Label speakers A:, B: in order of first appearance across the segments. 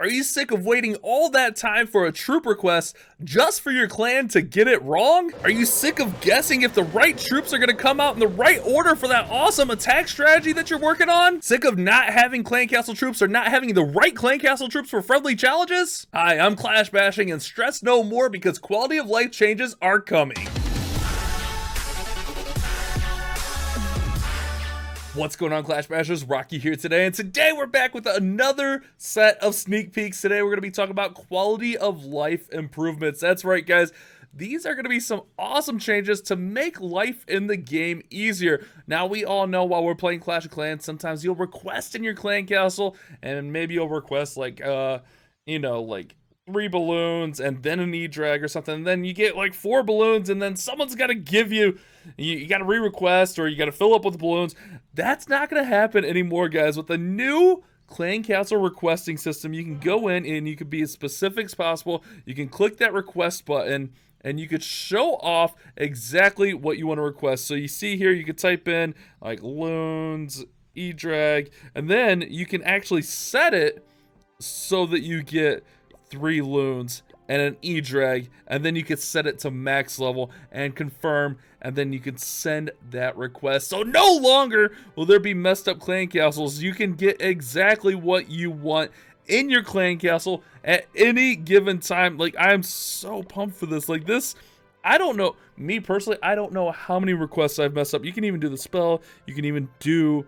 A: Are you sick of waiting all that time for a troop request just for your clan to get it wrong? Are you sick of guessing if the right troops are gonna come out in the right order for that awesome attack strategy that you're working on? Sick of not having clan castle troops or not having the right clan castle troops for friendly challenges? Hi, I'm Clash Bashing, and stress no more because quality of life changes are coming. What's going on, Clash Bashers? Rocky here today, and today we're back with another set of sneak peeks. Today we're going to be talking about quality of life improvements. That's right, guys. These are going to be some awesome changes to make life in the game easier. Now, we all know while we're playing Clash of Clans, sometimes you'll request in your clan castle, and maybe you'll request like 3 balloons and then an E-drag or something, and then you get like 4 balloons, and then someone's got to give you got to re-request, or you got to fill up with the balloons. That's not going to happen anymore, guys. With the new clan castle requesting system, you can go in and you can be as specific as possible. You can click that request button and you could show off exactly what you want to request. So you see here, you could type in like loons, E-drag, and then you can actually set it so that you get 3 loons and an E-drag, and then you could set it to max level and confirm, and then you can send that request. So no longer will there be messed up clan castles. You can get exactly what you want in your clan castle at any given time. Like, I'm so pumped for this. Like, this, I don't know, me personally, I don't know how many requests I've messed up. You can even do the spell, you can even do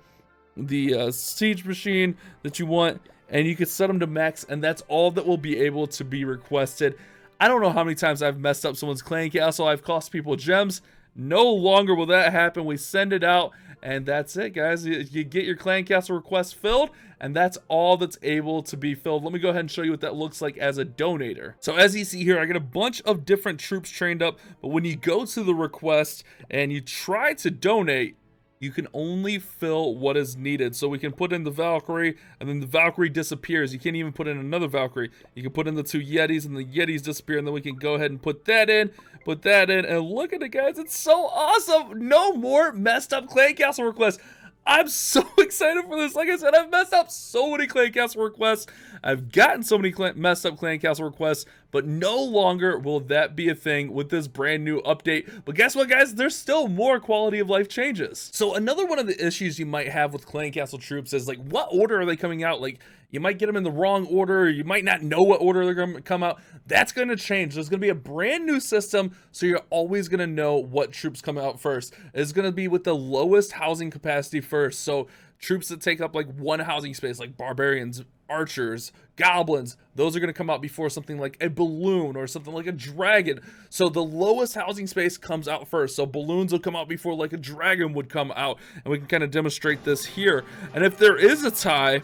A: the siege machine that you want, and you can set them to max, and that's all that will be able to be requested. I don't know how many times I've messed up someone's clan castle. I've cost people gems. No longer will that happen. We send it out, and that's it, guys. You get your clan castle request filled, and that's all that's able to be filled. Let me go ahead and show you what that looks like as a donator. So as you see here, I got a bunch of different troops trained up, but when you go to the request and you try to donate, you can only fill what is needed. So we can put in the Valkyrie, and then the Valkyrie disappears. You can't even put in another Valkyrie. You can put in the 2 Yetis, and the Yetis disappear, and then we can go ahead and put that in, and look at it, guys. It's so awesome. No more messed up clan castle requests. I'm so excited for this. Like I said, I've messed up so many clan castle requests. I've gotten so many messed up clan castle requests, but no longer will that be a thing with this brand new update. But guess what, guys? There's still more quality of life changes. So another one of the issues you might have with clan castle troops is, like, what order are they coming out? Like, you might get them in the wrong order, or you might not know what order they're going to come out. That's going to change. There's going to be a brand new system, so you're always going to know what troops come out first. It's going to be with the lowest housing capacity first. So troops that take up like 1 housing space, like barbarians, archers, goblins, those are going to come out before something like a balloon or something like a dragon. So the lowest housing space comes out first. So balloons will come out before like a dragon would come out, and we can kind of demonstrate this here. And if there is a tie,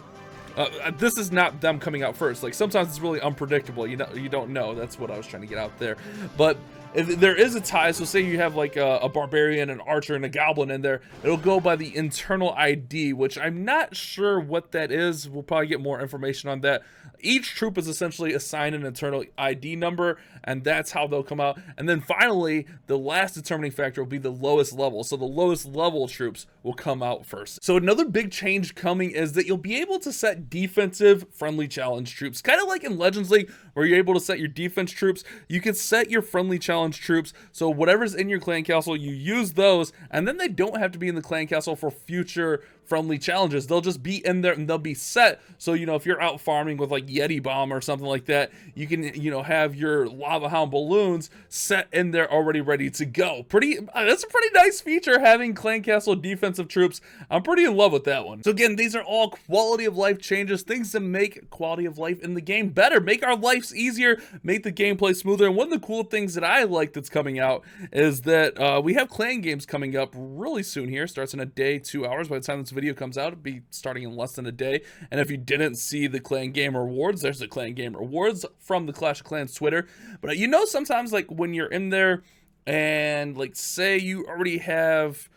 A: this is not them coming out first. Like, sometimes it's really unpredictable. You don't know. That's what I was trying to get out there. But if there is a tie, so say you have like a barbarian, an archer, and a goblin in there, it'll go by the internal ID, which I'm not sure what that is. We'll probably get more information on that. Each troop is essentially assigned an internal ID number, and that's how they'll come out. And then finally, the last determining factor will be the lowest level. So the lowest level troops will come out first. So another big change coming is that you'll be able to set defensive friendly challenge troops. Kind of like in Legends League, where you're able to set your defense troops, you can set your friendly challenge troops. So whatever's in your clan castle, you use those, and then they don't have to be in the clan castle for future friendly challenges. They'll just be in there and they'll be set. So, if you're out farming with like Yeti Bomb or something like that, you can, have your Lava Hound balloons set in there already ready to go. That's a pretty nice feature, having clan castle defensive troops. I'm pretty in love with that one. So again, these are all quality of life changes, things to make quality of life in the game better, make our lives easier, make the gameplay smoother. And one of the cool things that I like that's coming out is that we have clan games coming up really soon here. Starts in a day, 2 hours. By the time this video comes out, it'll be starting in less than a day. And if you didn't see the clan game rewards, there's the clan game rewards from the Clash of Clans Twitter. But sometimes, like, when you're in there and, like, say you already have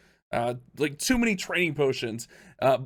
A: like too many training potions,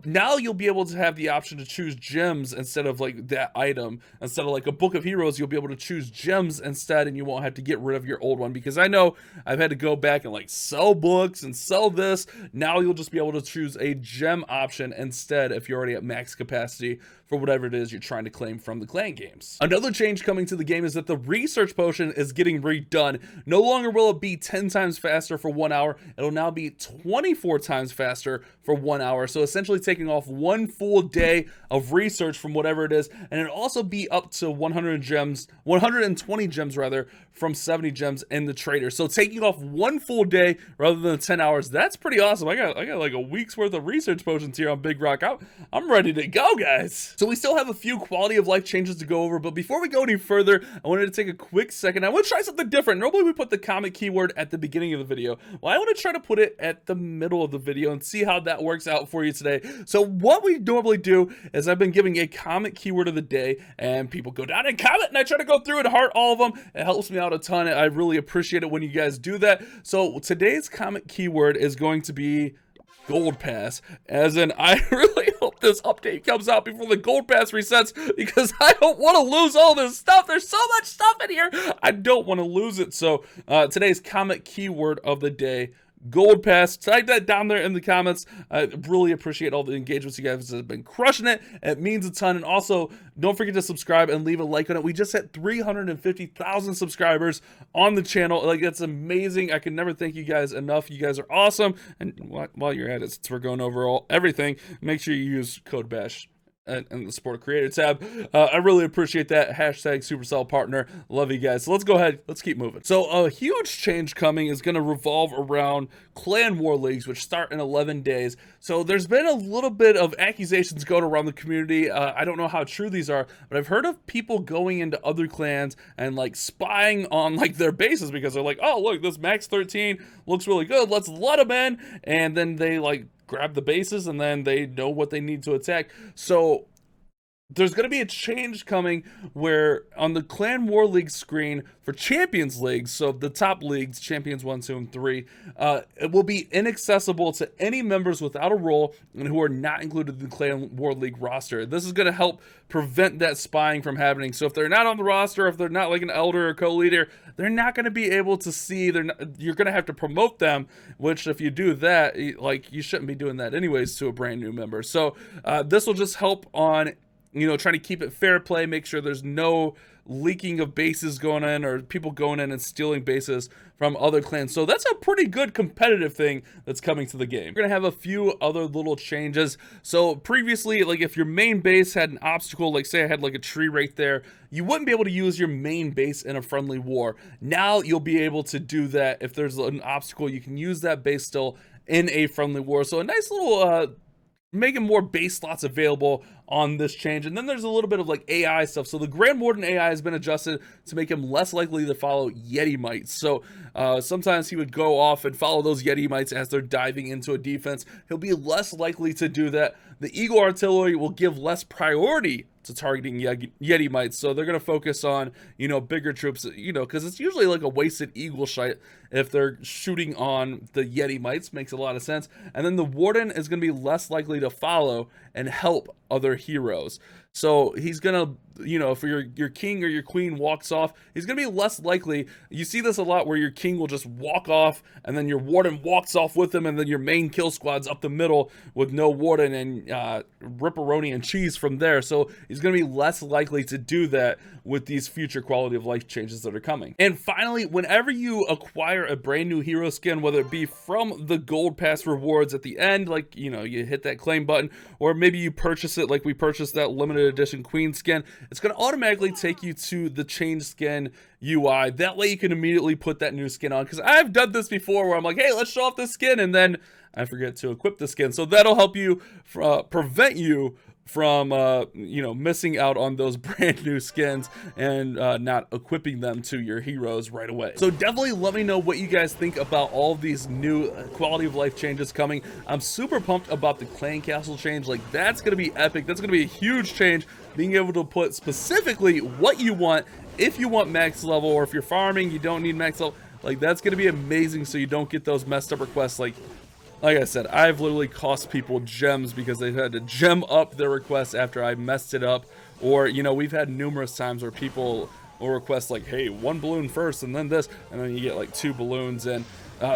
A: Now you'll be able to have the option to choose gems instead of like that item. Instead of like a book of heroes, you'll be able to choose gems instead, and you won't have to get rid of your old one, because I know I've had to go back and like sell books and sell this. Now you'll just be able to choose a gem option instead if you're already at max capacity for whatever it is you're trying to claim from the clan games. Another change coming to the game is that the research potion is getting redone. No longer will it be 10 times faster for 1 hour. It'll now be 24 times faster for 1 hour. So essentially taking off 1 full day of research from whatever it is. And it'll also be up to 120 gems rather, from 70 gems in the trader. So taking off 1 full day rather than 10 hours, that's pretty awesome. I got like a week's worth of research potions here on Big Rock. I'm ready to go, guys. So we still have a few quality of life changes to go over, but before we go any further, I wanted to take a quick second. I want to try something different. Normally we put the comment keyword at the beginning of the video. Well, I want to try to put it at the middle of the video and see how that works out for you today. So what we normally do is I've been giving a comment keyword of the day, and people go down and comment, and I try to go through and heart all of them. It helps me out a ton. I really appreciate it when you guys do that. So today's comment keyword is going to be gold pass, as in I really hope this update comes out before the gold pass resets, because I don't want to lose all this stuff. There's so much stuff in here, I don't want to lose it. So today's comment keyword of the day, gold pass. Type that down there in the comments. I really appreciate all the engagements. You guys have been crushing it. It means a ton. And also, don't forget to subscribe and leave a like on it. We just hit 350,000 subscribers on the channel. Like, that's amazing. I can never thank you guys enough. You guys are awesome. And while you're at it, since we're going over everything, make sure you use code BASH and the support creator tab. I really appreciate that. Hashtag Supercell partner. Love you guys. So let's go ahead. Let's keep moving. So a huge change coming is going to revolve around clan war leagues, which start in 11 days. So there's been a little bit of accusations going around the community. I don't know how true these are, but I've heard of people going into other clans and like spying on like their bases, because they're like, oh, look, this max 13 looks really good. Let's let them in. And then they like grab the bases, and then they know what they need to attack. So there's going to be a change coming where on the Clan War League screen for Champions Leagues, so the top leagues, Champions 1, 2, and 3, it will be inaccessible to any members without a role and who are not included in the Clan War League roster. This is going to help prevent that spying from happening. So if they're not on the roster, if they're not like an elder or co-leader, they're not going to be able to see. You're going to have to promote them, which if you do that, like, you shouldn't be doing that anyways to a brand new member. So this will just help on, you know, trying to keep it fair play, make sure there's no leaking of bases going in or people going in and stealing bases from other clans. So that's a pretty good competitive thing that's coming to the game. We're gonna have a few other little changes. So previously, like if your main base had an obstacle, like say I had like a tree right there, you wouldn't be able to use your main base in a friendly war. Now you'll be able to do that. If there's an obstacle, you can use that base still in a friendly war. So a nice little making more base slots available on this change. And then there's a little bit of like AI stuff. So the Grand Warden AI has been adjusted to make him less likely to follow Yeti Mites. So sometimes he would go off and follow those Yeti Mites as they're diving into a defense. He'll be less likely to do that. The Eagle Artillery will give less priority to targeting Yeti Mites. So they're going to focus on, you know, bigger troops, you know, because it's usually like a wasted Eagle shot if they're shooting on the Yeti Mites. Makes a lot of sense. And then the Warden is going to be less likely to follow and help other heroes. So he's gonna, you know, if your king or your queen walks off, he's gonna be less likely. You see this a lot where your king will just walk off and then your warden walks off with him, and then your main kill squad's up the middle with no warden and ripperoni and cheese from there. So he's gonna be less likely to do that with these future quality of life changes that are coming. And finally, whenever you acquire a brand new hero skin, whether it be from the gold pass rewards at the end, like, you know, you hit that claim button, or maybe you purchase it like we purchased that limited edition queen skin, it's going to automatically take you to the change skin UI. That way you can immediately put that new skin on, because I've done this before where I'm like, hey, let's show off this skin, and then I forget to equip the skin. So that'll help you prevent you from you know, missing out on those brand new skins and not equipping them to your heroes right away. So definitely let me know what you guys think about all of these new quality of life changes coming. I'm super pumped about the clan castle change. Like, that's gonna be epic. That's gonna be a huge change, being able to put specifically what you want. If you want max level, or if you're farming you don't need max level, like, that's gonna be amazing, so you don't get those messed up requests like, Like I said, I've literally cost people gems because they've had to gem up their request after I messed it up. Or, you know, we've had numerous times where people will request like, hey, 1 balloon first and then this, and then you get like 2 balloons. And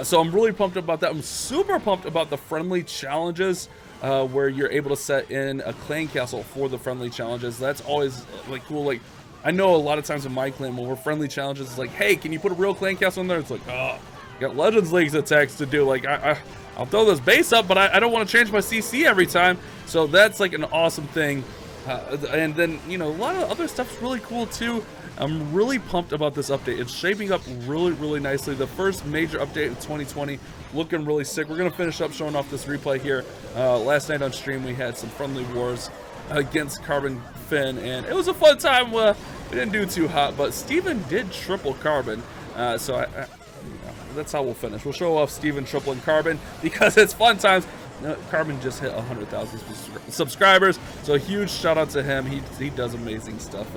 A: so I'm really pumped about that. I'm super pumped about the friendly challenges where you're able to set in a clan castle for the friendly challenges. That's always like cool. Like, I know a lot of times in my clan when we're friendly challenges, it's like, hey, can you put a real clan castle in there? It's like, oh, got Legends Leagues attacks to do. Like, I'll throw this base up, but I don't want to change my CC every time. So that's like an awesome thing. And then, you know, a lot of other stuff's really cool too. I'm really pumped about this update. It's shaping up really, really nicely. The first major update of 2020, looking really sick. We're going to finish up showing off this replay here. Last night on stream, we had some friendly wars against Carbon Finn, and it was a fun time. We didn't do too hot, but Steven did triple Carbon. So you know, that's how we'll finish. We'll show off Steven tripling Carbon because it's fun times. Carbon just hit 100,000 subscribers, so a huge shout out to him. He does amazing stuff.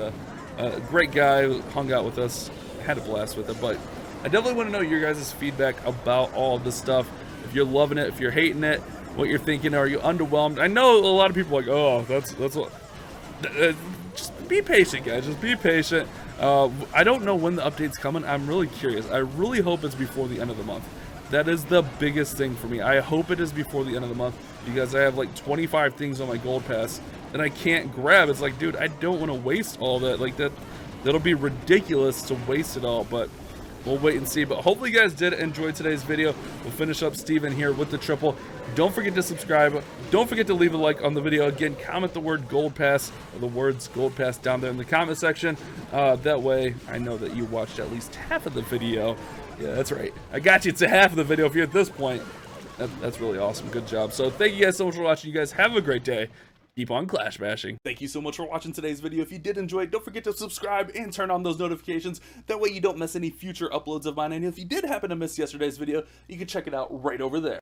A: Great guy, hung out with us, had a blast with it. But I definitely want to know your guys' feedback about all of this stuff. If you're loving it, if you're hating it, what you're thinking. Are you underwhelmed? I know a lot of people are like, oh, that's what. Just be patient, guys. Just be patient. I don't know when the update's coming. I'm really curious. I really hope it's before the end of the month. That is the biggest thing for me. I hope it is before the end of the month because I have like 25 things on my gold pass and I can't grab. It's like, dude, I don't want to waste all that. Like that'll be ridiculous to waste it all, but we'll wait and see. But hopefully you guys did enjoy today's video. We'll finish up Steven here with the triple. Don't forget to subscribe. Don't forget to leave a like on the video. Again, comment the word gold pass or the words gold pass down there in the comment section. That way I know that you watched at least half of the video. Yeah, that's right. I got you to half of the video if you're at this point. That's really awesome. Good job. So thank you guys so much for watching. You guys have a great day. Keep on clash bashing. Thank you so much for watching today's video. If you did enjoy it, don't forget to subscribe and turn on those notifications. That way you don't miss any future uploads of mine. And if you did happen to miss yesterday's video, you can check it out right over there.